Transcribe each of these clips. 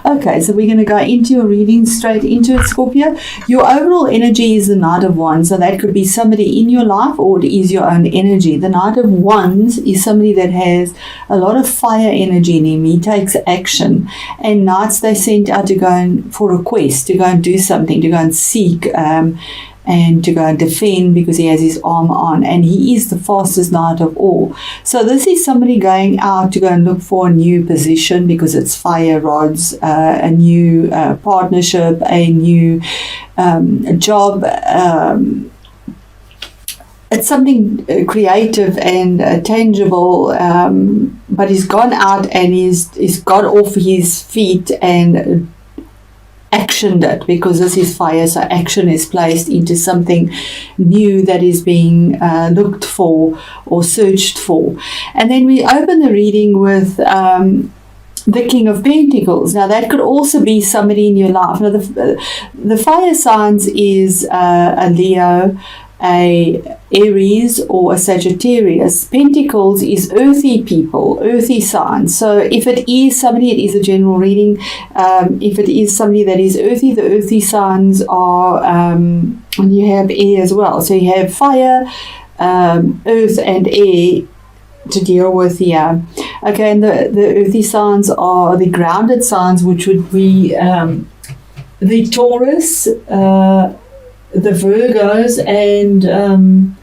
Okay, so we're going to go into your reading, straight into it, Scorpio. Your overall energy is the Knight of Wands, so that could be somebody in your life or it is your own energy. The Knight of Wands is somebody that has a lot of fire energy in him. He takes action, and knights, they sent out to go for a quest, to go and do something, to go and seek, and to go and defend, because he has his armor on, and he is the fastest knight of all. So this is somebody going out to go and look for a new position, because it's fire rods, a new partnership, a new job. It's something creative and tangible, but he's gone out and he's got off his feet and actioned it, because this is fire, so action is placed into something new that is being looked for or searched for. And then we open the reading with the King of Pentacles. Now that could also be somebody in your life. Now the fire signs is a Leo, a Aries, or a Sagittarius. Pentacles is earthy people, earthy signs. So if it is somebody, it is a general reading. If it is somebody that is earthy, the earthy signs are, and you have air as well. So you have fire, earth and air to deal with here. Okay, and the earthy signs are the grounded signs, which would be the Taurus, the Virgos, and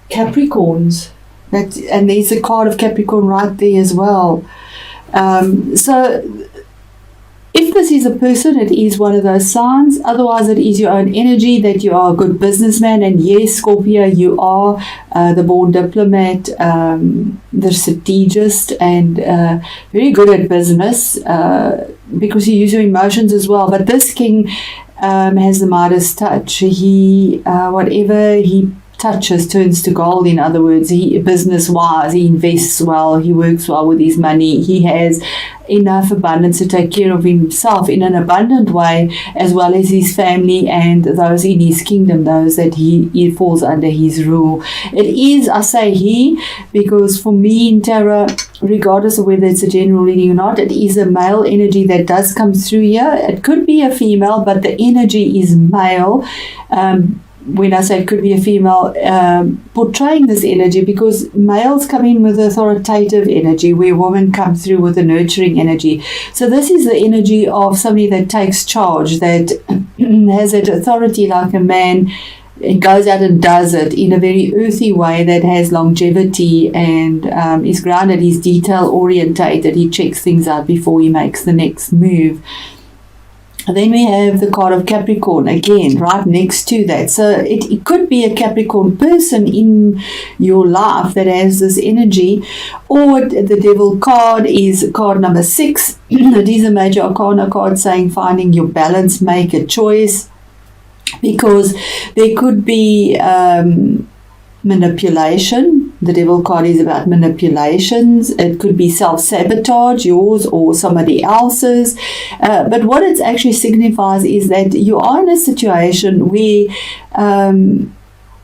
Capricorns. And there's a card of Capricorn right there as well. So if this is a person, it is one of those signs. Otherwise, it is your own energy that you are a good businessman. And yes, Scorpio, you are the born diplomat, the strategist, and very good at business, because you use your emotions as well. But this king has the Midas touch. He whatever he touches turns to gold. In other words, he business wise, he invests well, he works well with his money, he has enough abundance to take care of himself in an abundant way, as well as his family and those in his kingdom, those that he falls under his rule. It is, I say he, because for me in tarot, regardless of whether it's a general reading or not, it is a male energy that does come through here. It could be a female, but the energy is male. When I say it could be a female, portraying this energy, because males come in with authoritative energy, where women come through with a nurturing energy. So this is the energy of somebody that takes charge, that has that authority like a man, and goes out and does it in a very earthy way that has longevity, and is grounded, he's detail orientated, he checks things out before he makes the next move. And then we have the card of Capricorn again right next to that. So it could be a Capricorn person in your life that has this energy. Or the Devil card is card number 6. It is a major arcana card saying finding your balance, make a choice. Because there could be manipulation. The Devil card is about manipulations. It could be self-sabotage, yours or somebody else's. But what it actually signifies is that you are in a situation where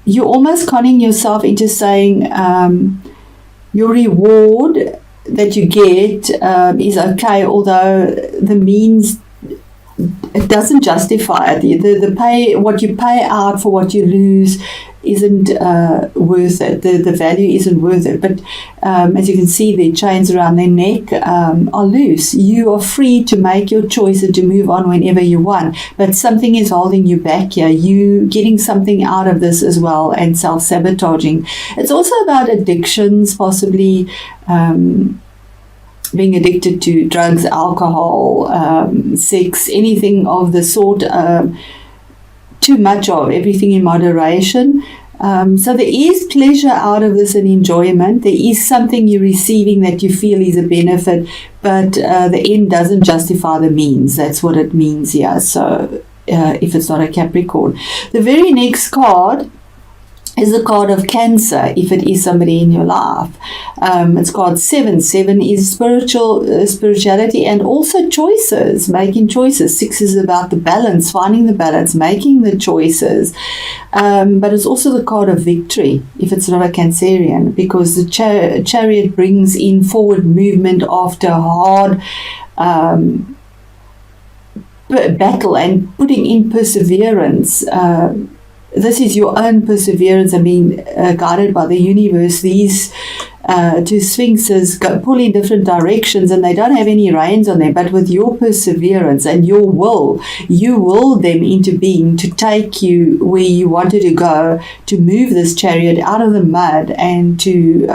you're almost conning yourself into saying your reward that you get is okay, although the means, it doesn't justify it. The pay, what you pay out for what you lose, isn't worth it. The value isn't worth it. But as you can see, their chains around their neck are loose. You are free to make your choice and to move on whenever you want. But something is holding you back here. You getting something out of this as well, and self-sabotaging. It's also about addictions, possibly being addicted to drugs, alcohol, sex, anything of the sort. Too much of everything in moderation. So there is pleasure out of this and enjoyment. There is something you're receiving that you feel is a benefit, but the end doesn't justify the means. That's what it means here. So if it's not a Capricorn. The very next card is the card of Cancer, if it is somebody in your life. It's card 7. 7 is spirituality and also choices, making choices. 6 is about the balance, finding the balance, making the choices. But it's also the card of victory, if it's not a Cancerian, because the chariot brings in forward movement after hard battle and putting in perseverance. This is your own perseverance and being guided by the universe. These two sphinxes pull in different directions and they don't have any reins on them, but with your perseverance and your will, you will them into being to take you where you wanted to go, to move this chariot out of the mud and to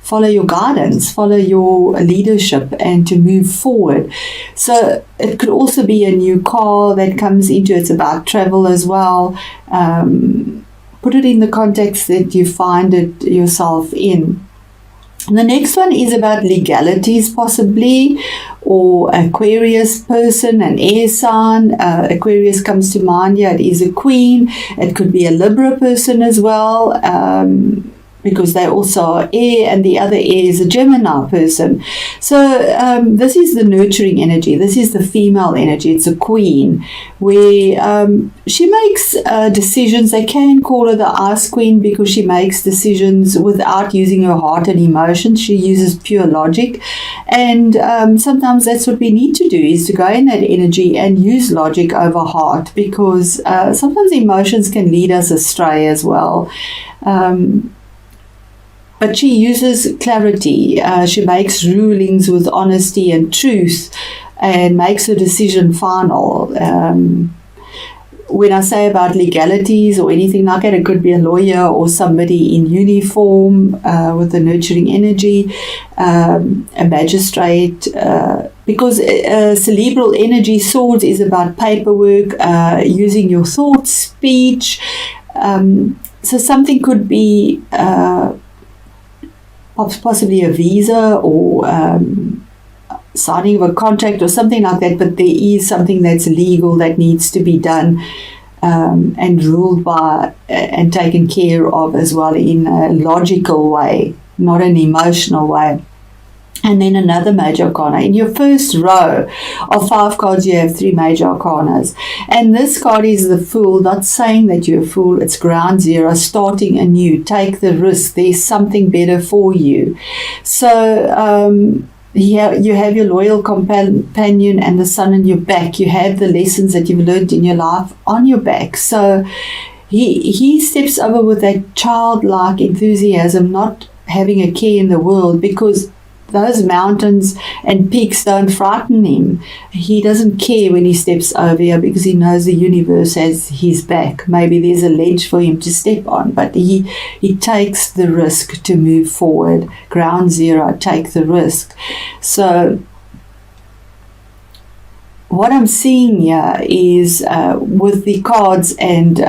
follow your guidance, follow your leadership, and to move forward. So it could also be a new car that comes into it. It's about travel as well. Put it in the context that you find it yourself in. And the next one is about legalities, possibly, or Aquarius person, an air sign. Aquarius comes to mind here. It is a queen. It could be a Libra person as well, because they also are air, and the other air is a Gemini person. So this is the nurturing energy. This is the female energy. It's a queen, where she makes decisions. They can call her the ice queen because she makes decisions without using her heart and emotions. She uses pure logic, and sometimes that's what we need to do, is to go in that energy and use logic over heart, because sometimes emotions can lead us astray as well. But she uses clarity. She makes rulings with honesty and truth and makes her decision final. When I say about legalities or anything like that, it could be a lawyer or somebody in uniform with a nurturing energy, a magistrate, because cerebral energy, swords, is about paperwork, using your thoughts, speech. So something could be possibly a visa or signing of a contract or something like that, but there is something that's legal that needs to be done and ruled by and taken care of as well in a logical way, not an emotional way. And then another major arcana. In your first row of 5 cards, you have 3 major arcanas. And this card is the Fool, not saying that you're a fool. It's ground zero, starting anew. Take the risk. There's something better for you. So you have your loyal companion and the sun on your back. You have the lessons that you've learned in your life on your back. So he steps over with that childlike enthusiasm, not having a care in the world, because those mountains and peaks don't frighten him. He doesn't care when he steps over here because he knows the universe has his back. Maybe there's a ledge for him to step on, but he takes the risk to move forward. Ground zero, take the risk. So what I'm seeing here is with the cards, and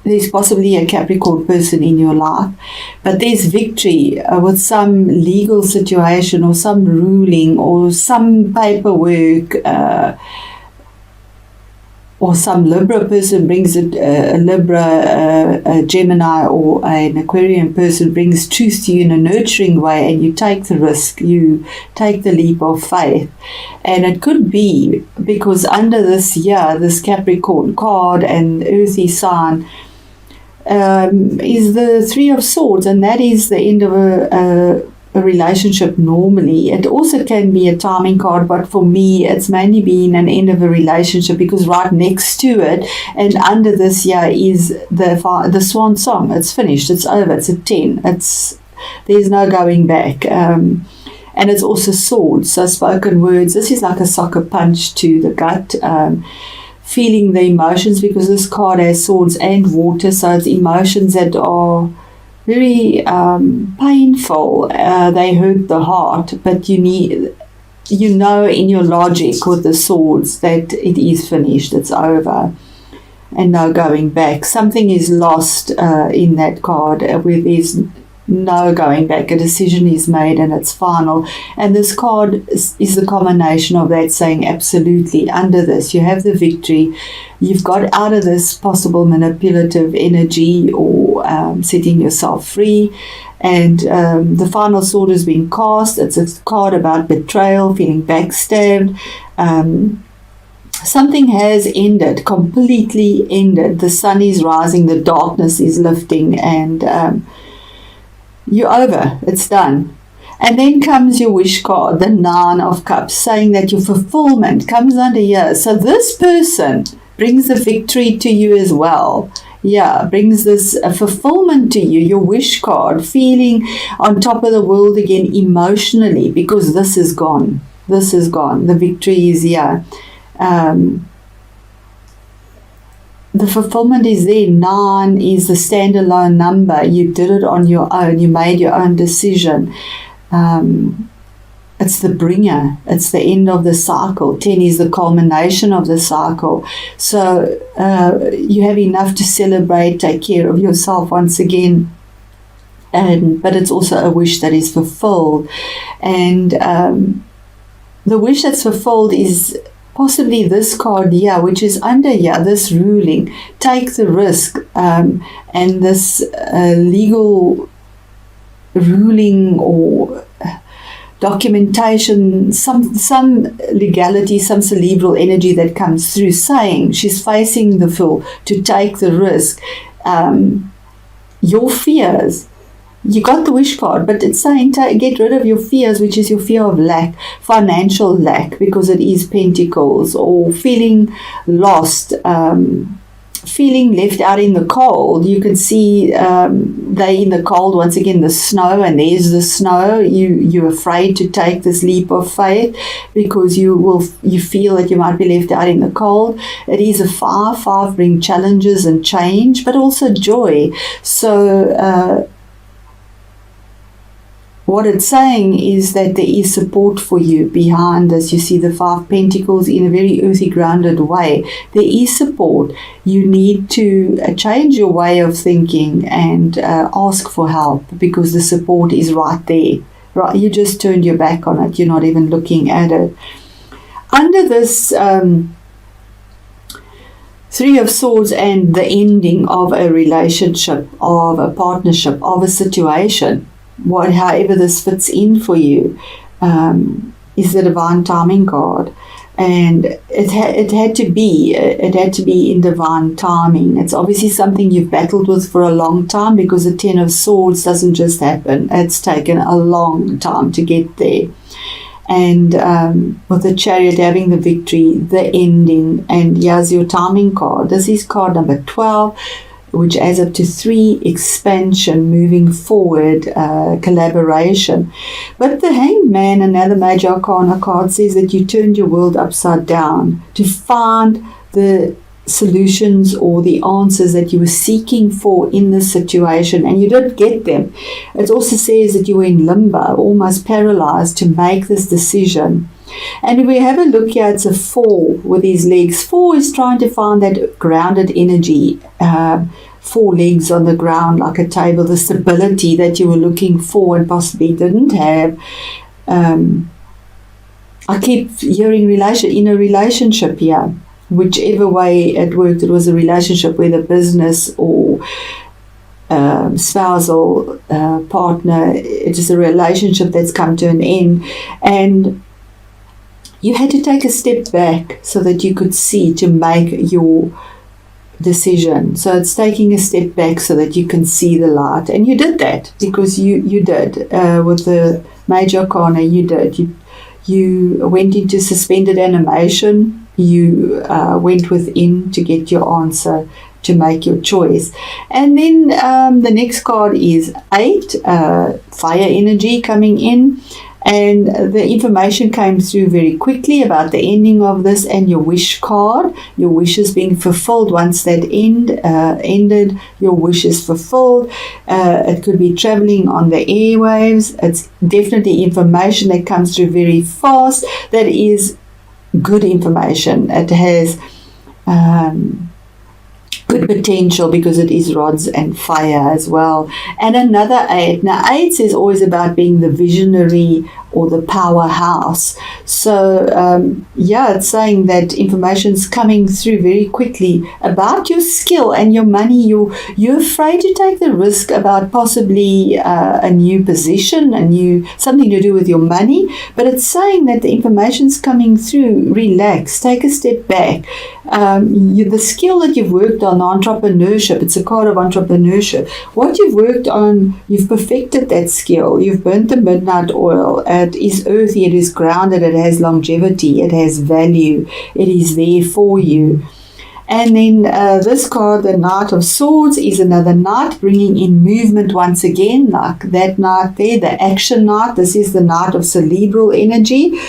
there's possibly a Capricorn person in your life, but there's victory with some legal situation or some ruling or some paperwork, or some Libra person brings a Libra, a Gemini or an Aquarian person brings truth to you in a nurturing way, and you take the risk, you take the leap of faith. And it could be because under this year, this Capricorn card and earthy sign is the 3 of Swords, and that is the end of a relationship normally. It also can be a timing card, but for me it's mainly been an end of a relationship, because right next to it and under this year is the swan song. It's finished, it's over, it's a 10, there's no going back. And it's also swords, so spoken words. This is like a soccer punch to the gut, feeling the emotions, because this card has swords and water, so it's emotions that are very painful. They hurt the heart, but you know in your logic with the swords that it is finished, it's over, and no going back. Something is lost in that card where there's no going back. A decision is made and it's final. And this card is the combination of that, saying absolutely, under this you have the victory. You've got out of this possible manipulative energy or setting yourself free. And the final sword has been cast. It's a card about betrayal, feeling backstabbed. Something has ended, completely ended. The sun is rising, the darkness is lifting, and you're over. It's done. And then comes your wish card, the Nine of Cups, saying that your fulfillment comes under here. So this person brings the victory to you as well. Yeah, brings this fulfillment to you, your wish card, feeling on top of the world again emotionally, because this is gone. This is gone. The victory is here. The fulfillment is there. 9 is the standalone number. You did it on your own. You made your own decision. It's the bringer. It's the end of the cycle. 10 is the culmination of the cycle. So you have enough to celebrate, take care of yourself once again. But it's also a wish that is fulfilled. And the wish that's fulfilled is possibly this card here, which is under here, this ruling. Take the risk, and this legal ruling or documentation, some legality, some cerebral energy that comes through, saying she's facing the Fool to take the risk. Your fears. You got the wish card, but it's saying get rid of your fears, which is your fear of lack, financial lack, because it is Pentacles, or feeling lost, feeling left out in the cold. You can see they in the cold, once again, the snow, and there's the snow. You're afraid to take this leap of faith because you feel that you might be left out in the cold. It is a 5. 5 bring challenges and change, but also joy. So what it's saying is that there is support for you behind this. You see the 5 Pentacles in a very earthy, grounded way. There is support. You need to change your way of thinking and ask for help, because the support is right there. Right? You just turned your back on it. You're not even looking at it. Under this 3 of Swords and the ending of a relationship, of a partnership, of a situation, however this fits in for you, is the divine timing card. And it had to be in divine timing. It's obviously something you've battled with for a long time, because the 10 of Swords doesn't just happen. It's taken a long time to get there. And with the Chariot having the victory, the ending, and here's your timing card. This is card number 12, which adds up to 3, expansion, moving forward, collaboration. But the Hanged Man, another major arcana card, says that you turned your world upside down to find the solutions or the answers that you were seeking for in this situation, and you did get them. It also says that you were in limbo, almost paralyzed, to make this decision. And if we have a look here, it's a 4 with his legs. 4 is trying to find that grounded energy, 4 legs on the ground like a table, the stability that you were looking for and possibly didn't have. I keep hearing in a relationship here. Whichever way it worked, it was a relationship, whether business or spousal partner. It is a relationship that's come to an end, and you had to take a step back so that you could see, to make your decision. So it's taking a step back so that you can see the light, and you did that, because you did with the major arcana. You did. You went into suspended animation. You went within to get your answer, to make your choice. And then the next card is 8, fire energy coming in. And the information came through very quickly about the ending of this, and your wish card, your wishes being fulfilled. Once that ended, your wish is fulfilled. It could be traveling on the airwaves. It's definitely information that comes through very fast. That is good information. It has good potential, because it is rods and fire as well. And another 8. Now 8 is always about being the visionary or the powerhouse. So it's saying that information's coming through very quickly about your skill and your money. You're afraid to take the risk about possibly a new position, something to do with your money, but it's saying that the information's coming through. Relax, take a step back. The skill that you've worked on, entrepreneurship, it's a card of entrepreneurship. What you've worked on, you've perfected that skill. You've burnt the midnight oil. It is earthy, it is grounded, it has longevity, it has value, it is there for you. And then this card, the Knight of Swords, is another knight bringing in movement once again, like that knight there, the action knight. This is the Knight of cerebral energy.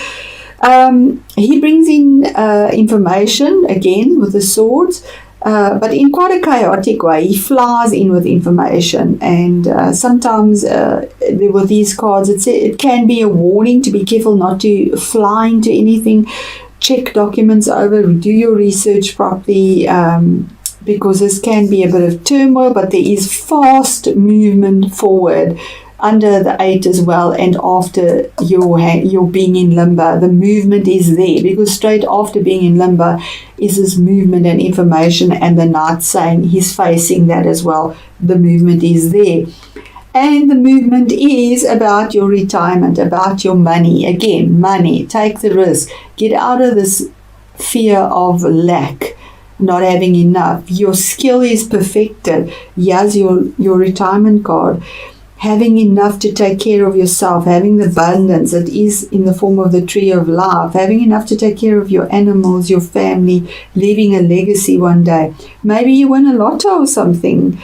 He brings in information again with the swords, but in quite a chaotic way. He flies in with information, and sometimes with these cards, it can be a warning to be careful not to fly into anything. Check documents over, do your research properly, because this can be a bit of turmoil, but there is fast movement forward under the 8 as well, and after your being in limbo, the movement is there, because straight after being in limbo is this movement and information, and the knight saying he's facing that as well. The movement is there. And the movement is about your retirement, about your money. Again, money. Take the risk. Get out of this fear of lack, not having enough. Your skill is perfected. Here's your retirement card. Having enough to take care of yourself, having the abundance that is in the form of the tree of life, having enough to take care of your animals, your family, leaving a legacy one day. Maybe you win a lotto or something.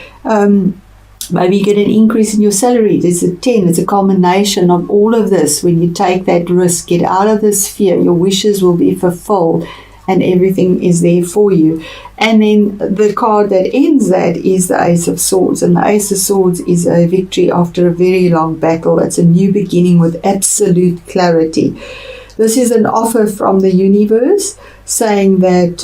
Maybe you get an increase in your salary. There's a 10. It's a culmination of all of this. When you take that risk, get out of this fear, your wishes will be fulfilled and everything is there for you. And then the card that ends that is the Ace of Swords. And the Ace of Swords is a victory after a very long battle. It's a new beginning with absolute clarity. This is an offer from the universe saying that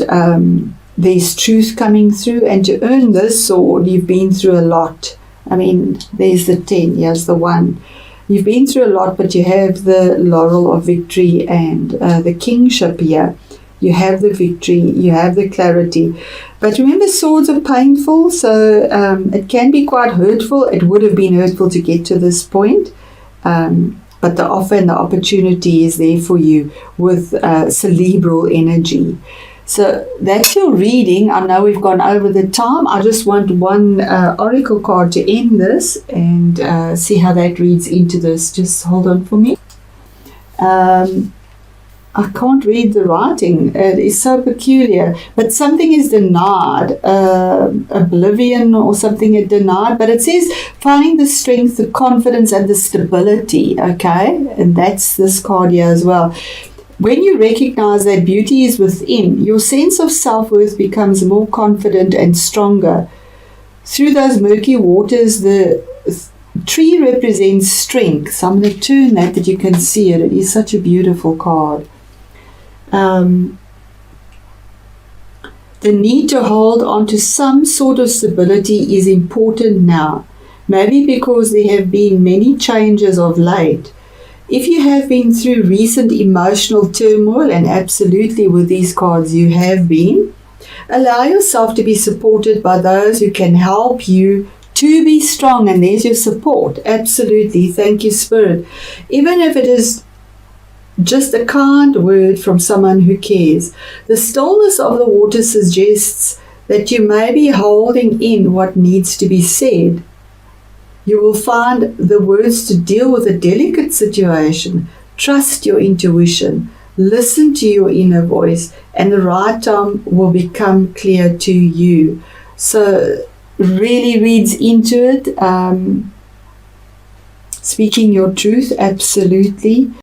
there's truth coming through. And to earn this sword, you've been through a lot. I mean, there's the 10, here's the 1. You've been through a lot, but you have the laurel of victory and the kingship here. You have the victory, you have the clarity. But remember, swords are painful, so it can be quite hurtful. It would have been hurtful to get to this point. But the offer and the opportunity is there for you with cerebral energy. So that's your reading. I know we've gone over the time. I just want one oracle card to end this and see how that reads into this. Just hold on for me. I can't read the writing. It is so peculiar. But something is denied. Oblivion or something is denied. But it says finding the strength, the confidence and the stability. Okay? And that's this card here as well. When you recognize that beauty is within, your sense of self-worth becomes more confident and stronger. Through those murky waters, the tree represents strength. So I'm going to turn that you can see it. It is such a beautiful card. The need to hold on to some sort of stability is important now. Maybe because there have been many changes of late. If you have been through recent emotional turmoil, and absolutely with these cards you have been, allow yourself to be supported by those who can help you to be strong. And there's your support. Absolutely. Thank you, Spirit. Even if it is just a kind word from someone who cares. The stillness of the water suggests that you may be holding in what needs to be said. You will find the words to deal with a delicate situation. Trust your intuition. Listen to your inner voice, and the right time will become clear to you. So really reads into it. Speaking your truth, absolutely.